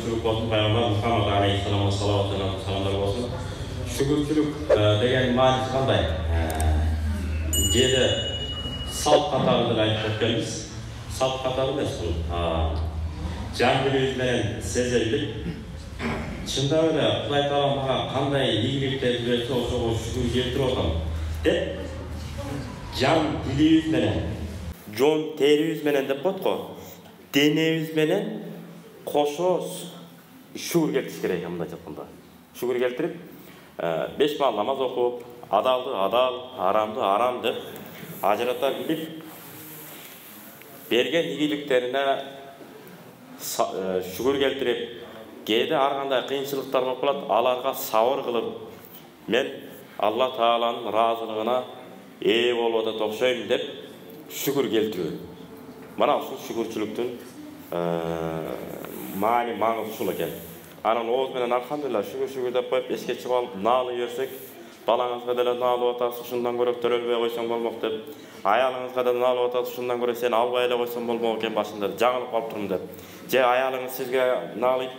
şükürçülük olsun, Peygamber Muhammed Aleyhisselam'a salamlar olsun. Şükürçülük degen manisi qanday? Jede salt katarını aytып ötkenmiz. Salt katarı emas bu. Can dilimiz menen sezerlik. Çında öyle Kudai Taala maga qanday ийгиликтер берсе, ошого şükür келтирип атам деп, can dilimiz menen, jon terimiz menen деп коет го. Denemiz menen koşo şükür keltiriş керек мындай жатканда. Şükür keltirip, 5 бал намаз окуп, adaldı adal, haramdı haram деп ажырата билип, берген ийгиликтерине şükür keltirip, кээде ар кандай кыйынчылыктар болуп калат, аларга сабыр кылып, мен Алла Тааланын ыраазылыгына ээ болуп атат окшойм деп şükür keltiriyor. Mana ушул şükürçülüktün mani ушул экен. Анан ооз менен алхамдулилlah şükür деп коюп эске чыгып алып наалы берсек, балаңызга деле наалып атасыз, ушундан көрө төрөлбөй койсоң болмок деп, аялыңызга да наалып атасыз, ушундан көрө сени албай эле койсоң болмок экен башында, жаңылып калып турмун деп. Же аялыңыз сизге наалып,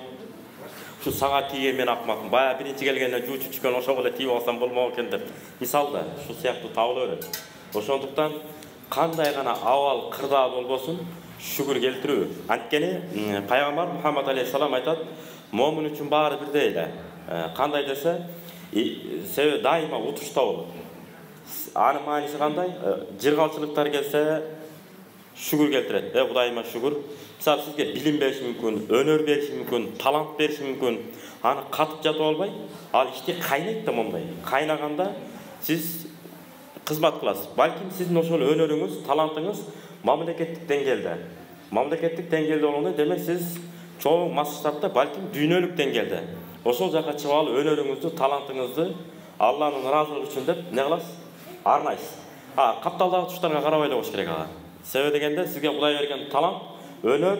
şu sağa tiye men akmakım, baya birinci gelgende juuçu çıkan oşa böyle tiyip alsam bolmok eкен деп. Misalda şu siyahtı tavla öyle. Oşonduktan qanday gana awal kırda bolbosun şükür keltiriyor. Antkeni Peygamber Muhammed Aleyhisselam aytat, momin üçün bari birde ele. Qanday dese, sebebi daima utuşta olur. Anın manisi qanday? Jirgalçılıklar gelse şükür keltiret. Kudayıma şükür. Misal sizge bilim berişi mümkün, önör berişi mümkün, talant berişi mümkün. Anı katıp jatып alбай, al işte kaynayt da monday. Kaynaganda siz kızmat kılasız. Balkim sizin oşol önörüңүз, talantыңыз mamleketlik dengelde. Mamleketlik dengelde olanda demek siz çoğu masrafta balkim dünyölük dengelde. Oşol jaka çıkıp alып önörüңүздү, talantыңызды Allah'ın razılığı üçün dep ne kılasız? Arnaysiz. Kaptaldağı tuşlarına karabay эле болуш керек ага. Себеби дегенде сизге Кудай берген талант, өнөр,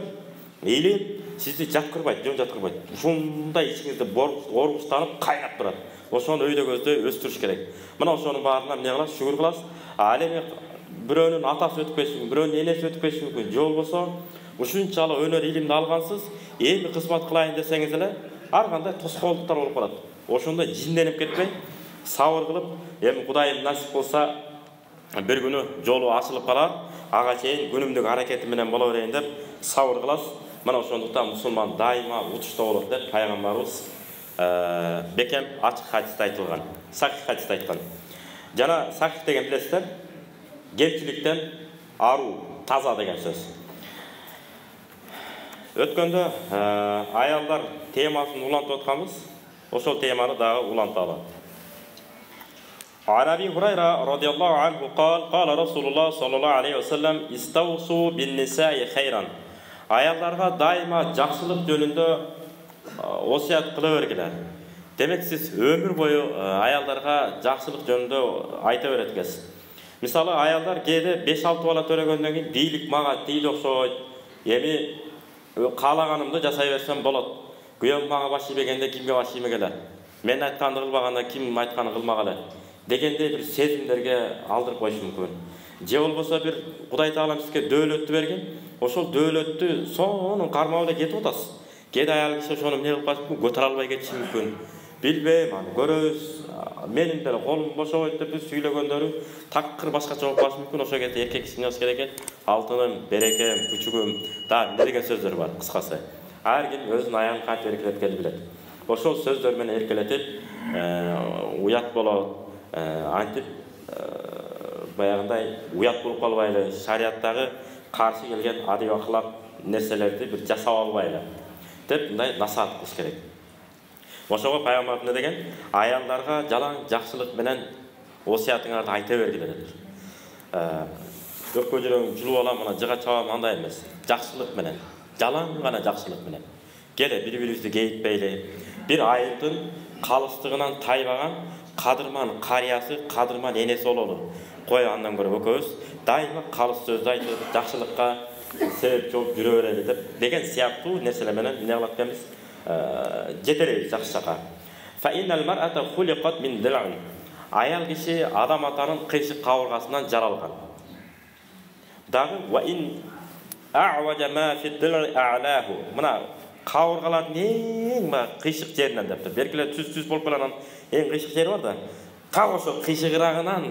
ийлик сизди жаткырбайт, жөн жаткырбайт. Ушундай ичиңизде оргуштанып кайнап турат. Ошону өйдө көздө өстүрүш керек. Мына ошонун баарына эмне кыласыз? Шүгүр кыласыз. Ал эми бирөөнүн атасы өтүп кетиши мүмкүн, бирөөнүн энеси өтүп кетиши мүмкүн. Же болбосо ушунчалык өнөр илимди алгансыз, эми кызмат кылайын десеңиз эле ар кандай тоскоолдуктар болуп калат. Ошондо жинденип кетпей, сабыр кылып, эми Кудайым насип кылса bir günü жолу açılıp kalar, ağa çeyin günümdük hareketi menen bola bereyim dep sabır kılas. Mana ошондуктан musulman daima utuşta olur dep Peygamberimiz bekem açık hadiste aytılgan, sahih hadiste aytkan. Jana sahih degen bilesizler, kemçilikten aruu, taza degen söz. Ötkөндө ayallar temaсын ulantып atkanбыз, ошол теманы дагы уланталы. عن أبي هريرة رضي الله عنه قال قال رسول الله صلى الله عليه وسلم استوصوا بالنساء خيرا. Ayallarga daima жақсылық жөнүндө осият кыла бергиле. Демек сиz өмүр бою аялдарга жақсылық жөнүндө айта берет экенсиз. Мисалы аялдар кээде 5-6 бала төрөгөндөн кийин бийлик мага тийди окшойт. Эми каалаганымды жасай берсем болот. Күйөөм мага башый бергенде кимге башый мегеле? Мен айтканды кылбаганда ким айтканын кылмагыла. Дегенде bir сезимдерге алдырып коюшу мүмкүн. Же болбосо bir Кудай Таала сизге дөөлөттү берген, ошол дөөлөттү сонун кармап эле кетип атасыз. Кээде аял киши ошону эмне кылып калышы мүмкүн, көтөрө албай кетиши мүмкүн. Билбейм, аны көрөбүз. Менин деле колум бошобойт деп биз сүйлөгөндөрү такыр башкача болуп калышы мүмкүн. Ошол кезде эркек киши эмне керек экен? Алтыным, берекем, күчүгүм, да эмне деген сөздөр бар кыскасы. Ар ким өзүнүн аялын кантип эркелеткенди билет. Ошол сөздөр менен эркелетип, уят болот. Антип баягындай уят болуп калбайлы, шариаттагы каршы келген адил акылак нерселерди бир жасап албайлы деп мындай насаат кылыш керек. Ошого Пайгамбар эмне деген? Аялдарга жалаң жакшылык менен осиятыңарды айта бергиле деп. Өкпө жүрөгүң жылып алам, мына жыга чабам андай эмес. Жакшылык менен, жалаң гана жакшылык менен. Келе бири-бирибизди кейитпейли. Bir айылдын калыстыгынан тайбаган Kadırman kariyası, kadırman enesi olur. Koy andan göre ököz, daima kalıs sözde aytып, жақсылыққа sebep çok жүрө берели деп деген сыяктуу нерселер менен эмне кылат экенбиз? Жетелейбиз жакшы жака. Fa innal mar'ata khuliqat min dil'in. Ayal kişi adam atanın kıyışık kavurgasından жаралган. Дагы wa in a'waja ma fi dil'i a'lahu. Мына кабыргалардын эң кыйшык жеринен депти. Беркиле түз болуп калган эң кыйшык жери бар да. Так ошо кыйшыгырагынан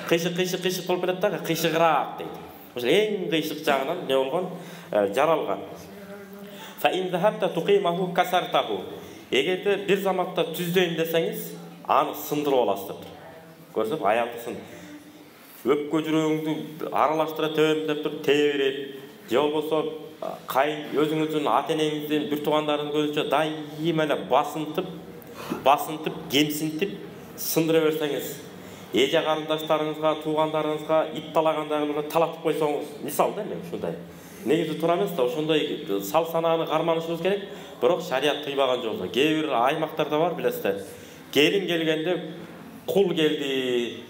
кыйшык болуп кетет да, кыйшыгыраак дейт. Ошо эң кыйшык жагынан не болгон, жаралган. Fa in zahabta tuqimahu kasartahu. Эгерде бир заматта түздөйм десеңиз, аны сындырып аласыз деп. Көрсөп, аягы сын. Өпкө жүрөгүңдү аралаштыра төбөм деп туруп тээ берип, же болбосо кайын өзүңүздүн ата-энеңиздин бир туугандарынын көзүнчө дайыма эле басынтып, кемсинтип сындыра берсеңиз, эже карындаштарыңызга, туугандарыңызга ит талагандагыларга талатып койсоңуз, мисал да эми ушундай. Негизи туура эмес да, ошондой сал санааны карманышыбыз керек, бирок шарият кыйбаган жолдо. Кээ бир аймактарда бар, билесиздер. Келин келгенде кул келди,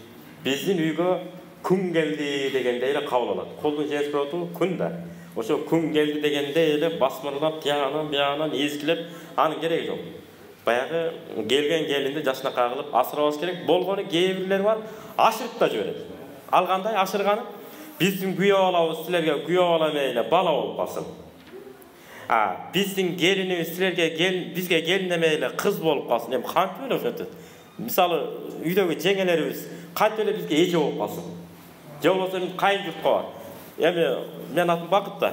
биздин үйгө күн келди дегенде эле кабыл алат. Кулдун жеңиш болоту күн да. Ошо күн келди дегенде эле басмырлап, тиягынан биягынан эзгилеп, анын кереги жок. Баягы келген келинди жашынакай кылып асырабыз керек. Болгону кээ бирлер бар, ашырып да жиберет. Ал кандай ашырганы? Биздин күйөө балабыз силерге күйөө бала эмеле бала болуп калсын. Биздин келинибиз силерге бизге келин эмеле кыз болуп калсын. Эми кантип эле ошентет? Мисалы, үйдөгү жеңелерибиз кантип эле бизге эже болуп калсын? Же болбосо кайын журтка бар. Эми мен атым Бакыт да.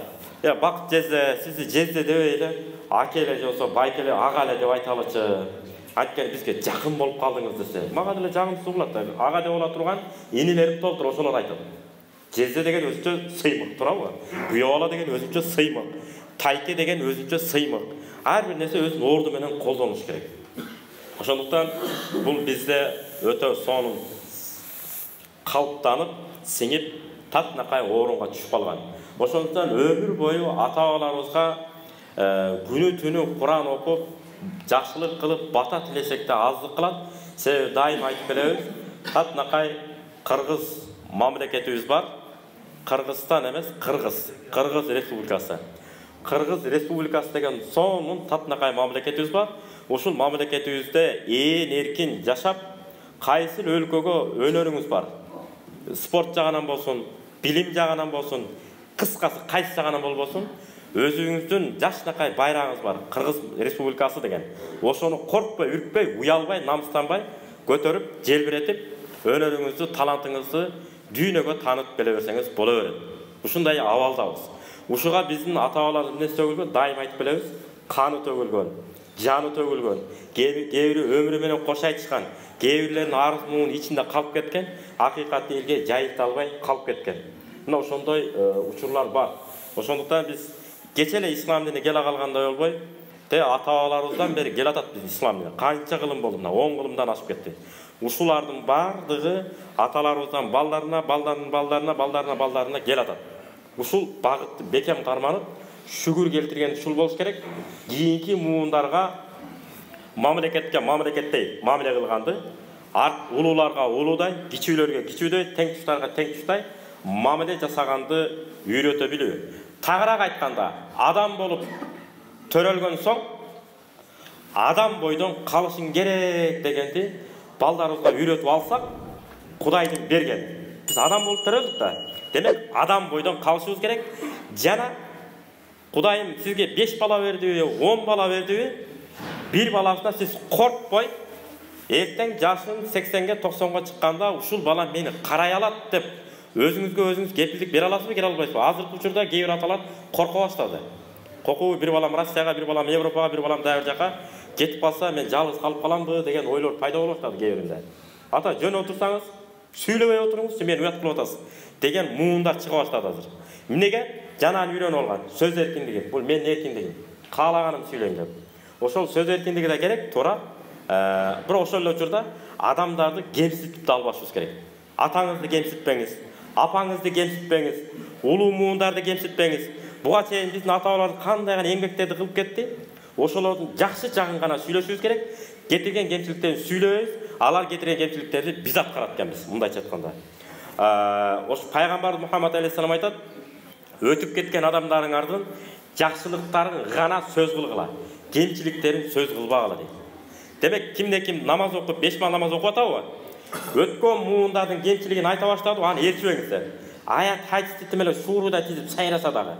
Бакыт жезе, сизди жезе дебей эле, аке эле же болсо байке эле, ага эле деп айталычы. Анткени бизге жакын болуп калдыңыз десе, мага деле жагымсыз болот да. Ага деп боло турган инилерим толтур ошолор айтат. Жезе деген өзүнчө сыймык, туурабы? Күйөө бала деген өзүнчө сыймык. Тайке деген өзүнчө сыймык. Ар бир нерсе өзүнүн орду менен колдонуш керек. Ошондуктан бул бизде өтө сонун калыптанып, сиңип, татынакай орунга түшүп калган. Ошондуктан өмүр бою ата-бабаларыбызга күнү түнү Куран окуп, жакшылык кылып, бата тилесек да аздык кылат. Себеби дайым айтып келебиз, татынакай кыргыз мамлекетибиз бар. Кыргызстан эмес, Кыргыз Республикасы. Кыргыз Республикасы деген сонун татынакай мамлекетибиз бар. Ушул мамлекетибизде эркин жашап, кайсыл өлкөгө өнөрүңүз бар. Спорт жагынан болсун, билим жагынан болсун, кыскасы кайсы жагынан болбосун, өзүңүздүн жашынакай байрагыңыз бар. Кыргыз Республикасы деген. Ошону коркпой, үркпөй, уялбай, намыстанбай көтөрүп, желбиретип, өнөрүңүздү, талантыңызды дүйнөгө таанытып келе берсеңиз боло берет. Ушундай абалдабыз. Ушуга биздин ата-бабаларыбыз эмнеси төгүлгөн? Дайым айтып келебиз, каны төгүлгөн, жаны төгүлгөн. Кээ бири өмүрү менен кош айтышкан, кээ бирлердин арыз муун ичинде калып кеткен, акыйкатты элге жайыта албай калып кеткен. Мына ошондой учурлар бар. Ошондуктан биз кече эле ислам динине келе калгандай болбой, ата-бабаларыбыздан бери келатат биз ислам динине. Канча кылым болду? 10 кылымдан ашып кетти. Ушулардын бардыгы аталарыбыздан балдарына келатат. Ушул багытты бекем карманып, шүгүр келтирген ушул болуш керек. Кийинки муундарга мамлекеттей мамиле кылганды, улууларга улуудай, кичүүлөргө кичүүдөй, тең туштарга тең туштай мамиле жасаганды үйрөтө билүү. Тагыраак айтканда, адам болуп төрөлгөн соң адам бойдон калышың керек дегенди балдарыбызга үйрөтүп алсак, Кудайдын берген. Биз адам болуп төрөлдүк да. Демек, адам бойдон калышыбыз керек. Жана Кудайым сизге 5 бала бердиби, 10 бала бердиби? Bir баласына сиз коркпой, эртең жашың 80-ге 90-га чыкканда ушул бала мени карай алат деп өзүңүзгө өзүңүз кепилдик бере аласызбы, бере албайсызбы? Азыркы учурда кээ бир аталар корко баштады. Кокуу бир балам Россияга, бир балам Европага, бир балам дагы жака кетип калса, мен жалгыз калып каламбы деген ойлор пайда болуп баштады кээ биринде. Ата жөн отурсаңыз, сүйлөбөй отуруңуз, сен мени уят кылып атасыз деген муундар чыга баштады азыр. Эмнеге? Жанаан үйрөнүп алган. Сөз эркиндиги, бул менин эркиндигим. Каалаганым сүйлөйм деп. Ошол сөз эркиндиги да керек, туура. Бирок ошол эле учурда адамдарды кемситип албашыбыз керек. Атаңызды кемситпеңиз, апаңызды кемситпеңиз, улуу муундарды кемситпеңиз. Буга чейин биздин ата-бабаларыбыз кандай гана эмгектерди кылып кетти? Ошолордун жакшы жагын гана сүйлөшүбүз керек. Кетирген кемчиликтерин сүйлөбөйбүз, алар кетирген кемчиликтерди биз аткарат экенбиз, мындайча айтканда. Ошо пайгамбар Мухаммад алейхиссалам айтат: өтүп кеткен адамдарыңардын жакшылыктарын гана сөз кылгыла, кемчиликтерин сөз кылбагыла дейт. Демек, кимде ким намаз окуп, 5 намаз окуп атабы? Өткөн муундардын кемчилигин айта баштады, аны ээрчибеңиздер. Аят хадисти эле шууруда тизип сайраса дагы,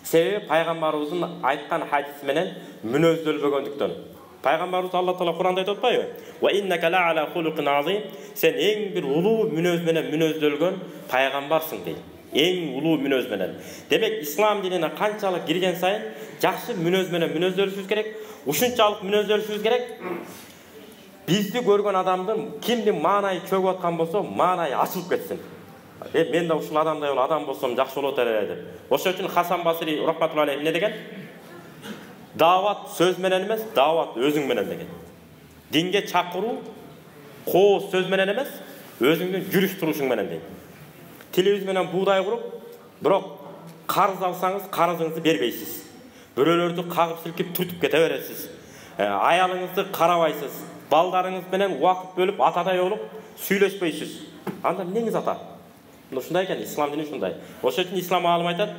Себеби пайгамбарыбыздын айткан хадис менен мүнөздөлбөгөндүктөн. Пайгамбарыбыз Алла Таала Куранда айтып атпайбы? Ва иннака ла ала хулукин азим. Сен эң бир улуу мүнөз менен мүнөздөлгөн пайгамбарсың дейт. Эң улуу мүнөз менен. Демек, ислам динине канчалык кирген сайын жакшы мүнөз менен мүнөздөлүшүбүз керек. Ушунчалык мүнөздөлүшүбүз керек. Бизди көргөн адамдын кимдин маанайы чөгүп аткан болсо, маанайы ачылып кетсин. Мен да ушул адамдай адам болсом жакшы болот эле деп. Ошол үчүн Хасан Басри рахматуллахи алейхи эмне деген? Дават сөз менен эмес, дават өзүң менен деген. Динге чакыруу кооз сөз менен эмес, өзүңдүн жүрүш турушуң менен дейт. Тилибиз менен буудай куруп, бирок карыз алсаңыз, карызыңызды бербейсиз. Бирөөлөрдү кагып силкип түртүп кете бересиз. Аялыңызды карабайсыз. Балдарыңыз менен убакыт бөлүп, атадай болуп сүйлөшпөйсүз. Анда эмнеңиз ата? Ушундай экен, ислам дини ушундай. Ошол үчүн ислам аалым айтат,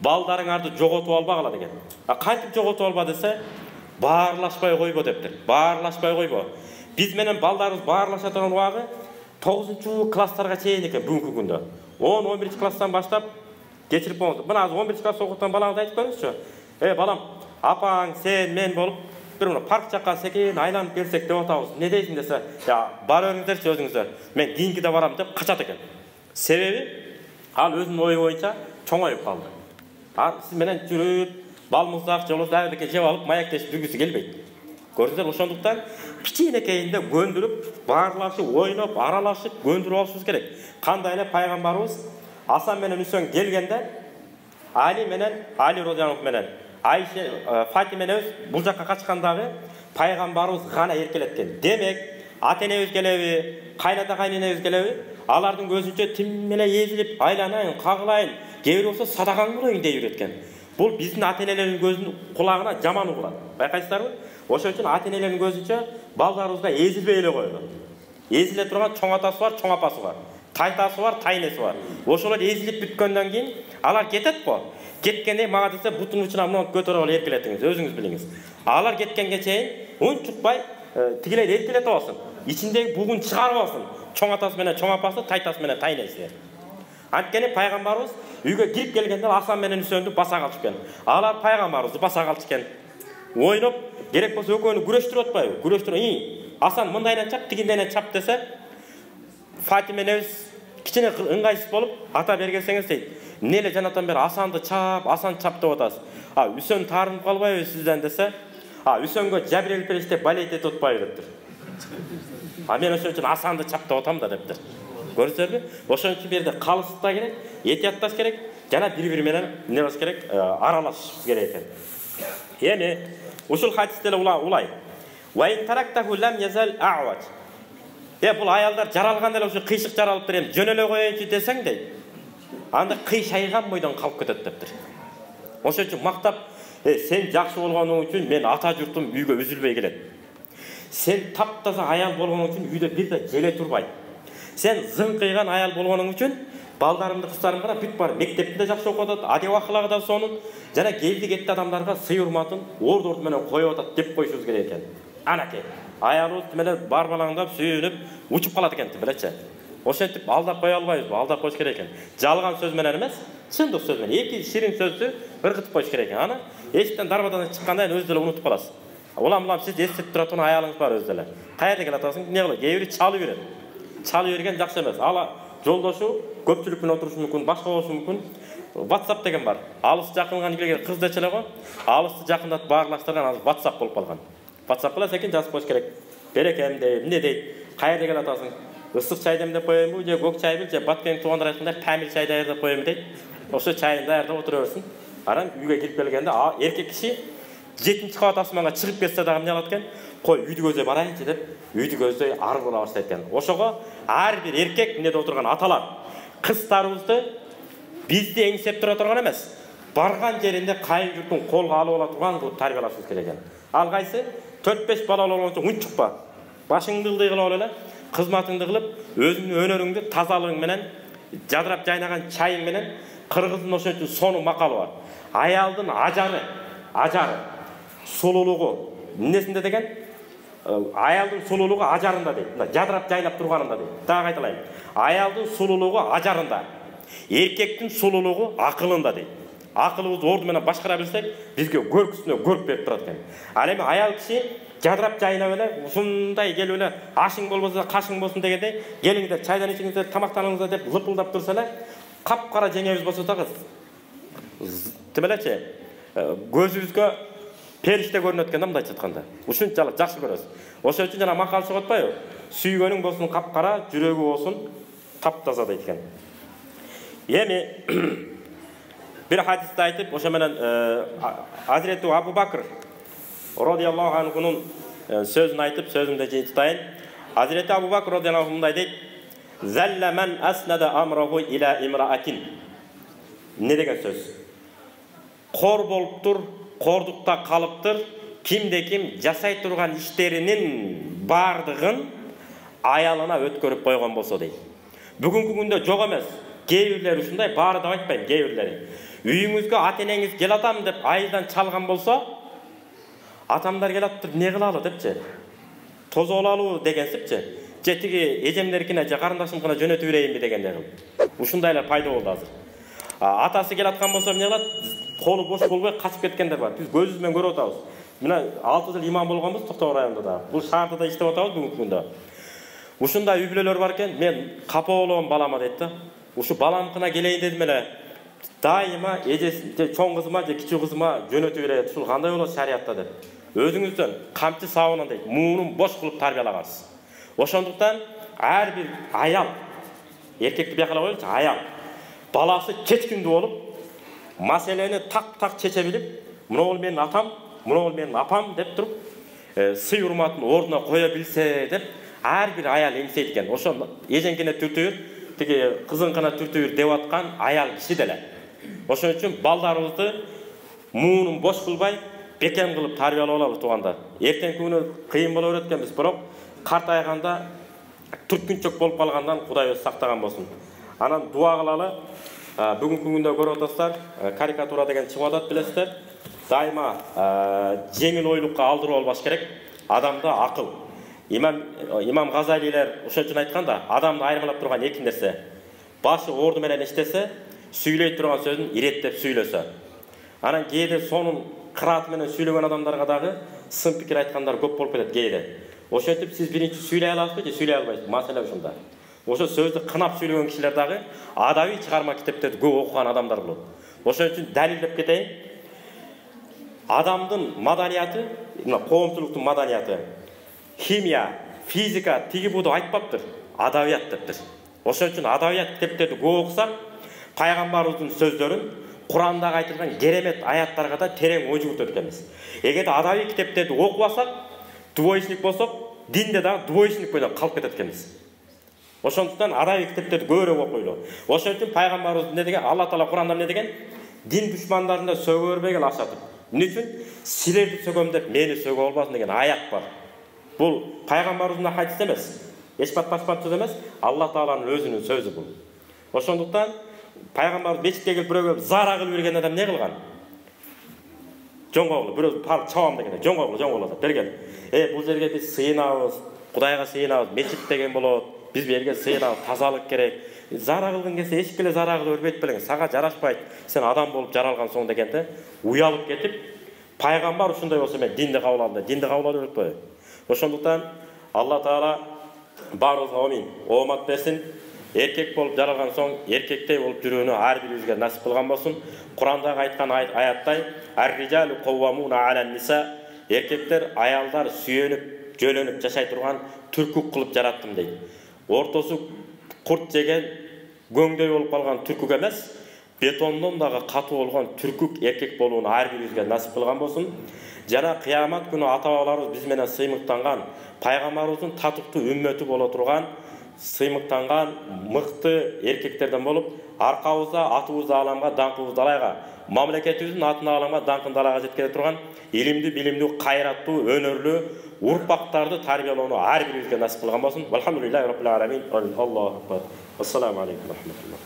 балдарыңарды жоготуп албагыла деген. Кантип жоготуп алба десе, баарлашпай койбо дептир. Баарлашпай койбо. Биз менен балдарыбыз баарлаша турган убагы 9-класстарга чейин экен бүгүнкү күндө. 10-11 класстан баштап кечирип болду. Мына азыр 11 класс окуткан балаңызды айтып көрүңүзчү. Балам, апаң, сен, мен болуп бир парк жакка секен айланып келсек деп атабыз. Не дейсиң десе, бар өрүңүздөрчү өзүңүздөр. Мен кингиде барам деп качат экен. Себеби ал өзүнүн ою боюнча чоңоюп калды. Сиз менен жүрүп, балмуздак жолубузду абелке жеп алып, маектешип жүргүсү келбейт. Көрдүңүздөр, ошондуктан кичинекейинде көндүрүп, баарлашып, ойноп, аралашып, көндүрүп алышыбыз керек. Кандай эле пайгамбарыбыз Асан менен Үсөн келгенде Али радиаллаху менен Айше, Фатима менен бул жакка качкандагы пайгамбарыбыз гана эркелеткен. Демек, ата-энебиз келеби, кайната кайненебиз келеби, алардын көзүнчө тим эле езилип, айланайын, кагылайын, кээ бир болсо садакаң болоюн деп үйрөткөн. Бул биздин ата-энелердин көзүнүн кулагына жаман угулат. Байкайсыздарбы? Ошол үчүн ата-энелердин көзүнчө балдарыбызга езилбей эле коелу. Езиле турган чоң атасы бар, чоң апасы бар. Тайтасы бар, тайнеси бар. Ошолор езилип бүткөндөн кийин алар кетет го. Кеткенде мага десе бутун учуна мына көтөрүп алып эркелетиңиз, өзүңүз билиңиз. Алар кеткенге чейин унчукпай тигилей эркелетип алсын. Ичиндеги бугун чыгарып алсын. Чоң атасы менен чоң апасы, тайтасы менен тайнеси. Анткени пайгамбарыбыз үйгө кирип келгенде Асан менен Үсөндү баса калчыкен. Алар пайгамбарыбызды баса калчыкен. Ойноп, керек болсо экөөнү күрөштүрүп атпайбы? Күрөштүрүп, Асан мындайынан чап, тигиндейинен чап десе, Фатима энебиз кичине ыңгайсыз болуп, ата бергенсеңиз дейт. Эмне эле жанатан бери Асанды чап, Асан чап деп атасыз. Үсөн таарынып калбайбы сизден десе, Үсөнгө Жабирил периште балет этип атпайбы дептир. Мен ошон үчүн Асанды чап деп атам да дептир. Көрдүңүзбү? Ошон үчүн берде калыстык да керек, этиятташ керек, жана бири-бири менен эмне болуш керек? Аралашыш керек экен. Эми ушул хадисте эле улай. Ва ин тарактаху лам язал а'важ. Бул аялдар жаралганда эле ушу кыйшык жаралыптыр, эми жөн эле коеюнчу десең дейт. Анда кыйшайган бойдон калып кетет дептир. Ошон үчүн мактап, сен жакшы болгонуң үчүн мен ата журтум үйгө үзүлбөй келет. Сен таптаза аял болгонуң үчүн үйдө бир да желе турбайт. Сен зыңкыйган аял болгонуң үчүн балдарымды, кыздарым кара бүт бар мектепте жакшы окуп атат, адеп акылагы да сонун, жана келди кетти адамдарга сый урматын орду менен коюп атат деп коюшубуз керек экен. Анакей аялыбыз менен бар балаңдап сүйүнүп учуп калат экен белечи. Ошентип алдап кое албайбызбы? Алдап коюш керек экен. Жалган сөз менен эмес, чындык сөз менен, эки ширин сөздү ыргытып коюш керек экен. Аны эчтен дарбадан чыкканда өзү деле унутуп каласыз. Улам сиз эстетип тура турган аялыңыз бар өзү деле. Кайерде келатасың? Эмне кылат? Кээ бири чалып берет. Чалып берген жакшы эмес. Ала жолдошу көпчүлүк менен отурушу мүмкүн, башка болушу мүмкүн. WhatsApp деген бар. Алыс жакынга илгери кыз дечеле го. Алысты жакындатып баарлаштырган азыр WhatsApp болуп калган. WhatsApp кыла секин жазып коюш керек. Берекем дейт, эмне дейт? Кайерде келатасың? Ысык чай демдеп коеюнбу, же көк чайбы, же Баткендин туугандар айткандай тамир чай даярдап коеюнбу дейт. Ошо чайын даярдап отура берсин. Анан үйгө кирип келгенде эркек киши 7-кабат асманга чыгып кетсе дагы эмне кылат экен? Кой үйдү көздөй барайынчы деп, үйдү көздөй аргыла баштайт экен. Ошого ар бир эркек эмнеде отурган аталар кыздарыбызды бизди эңсеп тура турган эмес, барган жеринде кайын журтун колго алып ала турган кылып тарбиялашыбыз керек экен. Ал кайсы 4-5 бала болгончо унчукпа. Башыңды ылдый кылып эле, кызматыңды кылып, өзүңдүн өнөрүңдү тазалыгың менен, жадырап жайнаган чайың менен, кыргыздын ошон үчүн сонун макалы бар. Аялдын ажары, сулуулугу эмнесинде деген? Аялдын сулуулугу ажарында дейт. Жадырап жайнап турганында дейт. Дагы кайталайм. Аялдын сулуулугу ажарында. Эркектин сулуулугу акылында дейт. акылыбызды орду менен башкара билсек, бизге көркүсүнө көрк берип турат экен. Ал эми аял киши жадырап жайнап эле, ушундай келип эле ашың болбосо, кашың болсун дегенде, келиңдер, чайдан ичиңиздер, тамактаныңыздар деп лыпылдап турса эле, капкара жеңебиз болсо дагы тимелечи, көзүбүзгө периште көрүнөт экен да, мындайча айтканда. Ушунчалык жакшы көрөбүз. Ошол үчүн жана макал чыгып атпайбы? Сүйгөнүң болсун капкара, жүрөгү болсун таптаза дейт экен. Эми bir hadisde aytıp, oşa menen Hazreti Abu Bakr radıyallahu anh'unun sözünü aytıp, sözümde tutayın. Hazreti Abu Bakr radıyallahu anh'un deydi, "Zelle men asnada amrahu ila imra'atin." Ne degen söz? Kor boluptur, kordukta kalıptır. Kimde kim jasay turgan işlerinin bardığın ayalına ötkörüp koygan bolsa deydi. Bugünkü günde jok emes. Кейбирлери ушундай, баары деп айтпайм, кейбирлери. Үйүңүзгө ата-энеңиз келатам деп айылдан чалган болсо, атамдар келатып туруп не кылалы депчи. Тозо алалы дегенсипчи. Же тиги эжемдеркине, же карындашымкына жөнөтүп берейинби дегендей кылып. Ушундайлар пайда болду азыр. Атасы келаткан болсо эмне кылат? Колу бош болбой качып кеткендер бар. Биз көзүбүз менен көрүп атабыз. Мына 6 жыл имам болгонбуз Токтогул районунда да. Бул шаардада иштеп атабыз бүгүнкү күндө. Ушундай үй бүлөлөр бар экен. Мен капа болом балама дейт да. Ушу баламкына келейин дедим эле. Дайыма эжеси, чоң кызыма же кичүү кызыма жөнөтүп берет. Ушул кандай болот шариятта деп. Өзүңүздөн камчы сабынан дейт. Муунун бош кылып тарбиялагансыз. Ошондуктан ар бир аял, эркекти бияка коелучу, аял баласы чечкиндүү болуп, маселени так чече билип, мына менин атам, мына менин апам деп туруп, сый урматын ордуна кое билсе деп ар бир аял эңсейт экен. Ошо эжеңкине түртүр, тиги кызыңкына түртүр деп аткан аял киши деле. Ошон үчүн балдарыбызды муунун бош кылбай, бекем кылып тарбиялап алалы туугандар. Эртең күнү кыйын боло берет экенбиз, бирок картайганда түрткүнчөк болуп калгандан Кудай өзү сактаган болсун. Анан дуа кылалы. Бүгүнкү күндө көрүп атасыздар, карикатура деген чыгып атат билесиздер. Дайыма жеңил ойлукка алдырып албаш керек. Адамда акыл. Имам Газалилер ошон үчүн айтканда, адамды айырмалап турган эки нерсе. Башы орду менен иштесе, сүйлөй турган сөзүн иреттеп сүйлөсө. Анан кээде сонун кырааты менен сүйлөгөн адамдарга дагы сын пикир айткандар көп болуп кетет кээде. Ошентип сиз биринчи сүйлөй аласызбы же сүйлөй албайсызбы? Маселе ушунда. Ошо сөздү кынап сүйлөгөн кишилер дагы адабий чыгарма китептерди көп окуган адамдар болот. Ошон үчүн далилдеп кетейин. Адамдын маданияты, мына коомчулуктун маданияты, химия, физика тиги буду айтпаптыр, адабият дептир. Ошон үчүн адабият китептерди көп окусак, пайгамбарыбыздын сөздөрүн, Курандагы айтылган керемет аяттарга да терең ой жүгүртөт экенбиз. Эгерде адабий китептерди окубасак, двоечник болсок, динде дагы двоечник менен калып кетет экенбиз. Ошондуктан адабий китептерди көбүрөөк окуйлу. Ошон үчүн пайгамбарыбыз не деген? Алла Таала Куранда не деген? Дин душмандарына сөгөрбөгөн ашатып. Эмне үчүн? Силерди сөгөм деп мени сөгө албасын деген аят бар. Бул пайгамбарыбыздын хадис эмес. Эчбат башпат сөз эмес, Алла Тааланын өзүнүн сөзү бул. Ошондуктан пайгамбарыбыз мечитке келип бирөөгө зара кылып берген адам не кылган? Жоңгоглу, бирөө парк чабам дегенде, жоңгоглу деп берген. Бул жерге биз сыйынабыз, Кудайга сыйынабыз, мечит деген болот. Биз бу жерге сыйынабыз, тазалык керек. Зара кылган кезде эч келе зара кылып өрбөйт белең, сага жарашпайт. Сен адам болуп жаралган соң дегенде, уялып кетип, пайгамбар ушундай болсо мен динди кабыл алдым, динди кабыл алып өтпөй. Ошондуктан Алла Таала баарыбызга амин, оомат берсин. Эркек болуп жаралган соң эркектей болуп жүрүүнү ар бирибизге насип кылган болсун. Курандагы айткан аяттай ар-rijālu qawwamūna 'alan-nisā, эркектер аялдар сүйөнүп, жөлөнүп жашай турган түркүк кылып жараттым дейт. Ортосу курт жеген көңдөй болуп калган түркүк эмес, бетондон дагы катуу болгон түркүк эркек болууну ар бирибизге насип кылган болсун. Жана кыямат күнү ата-бабаларыбыз биз менен сыймыктанган, пайгамбарыбыздын татыктуу үммөтү боло турган, сыймыктанган мыкты эркектерден болуп, аркабызда атыбызды аламга, даңкыбызды алайга, мамлекетибиздин атын аламга, даңкын далага жеткире турган илимдүү, билимдүү, кайраттуу, өнөрлүү урпактарды тарбиялоону ар бирибизге насип кылган болсун. Алхамдулиллахи раббил аламин. Аллаху акбар. Ассаламу алейкум ва рахматуллах.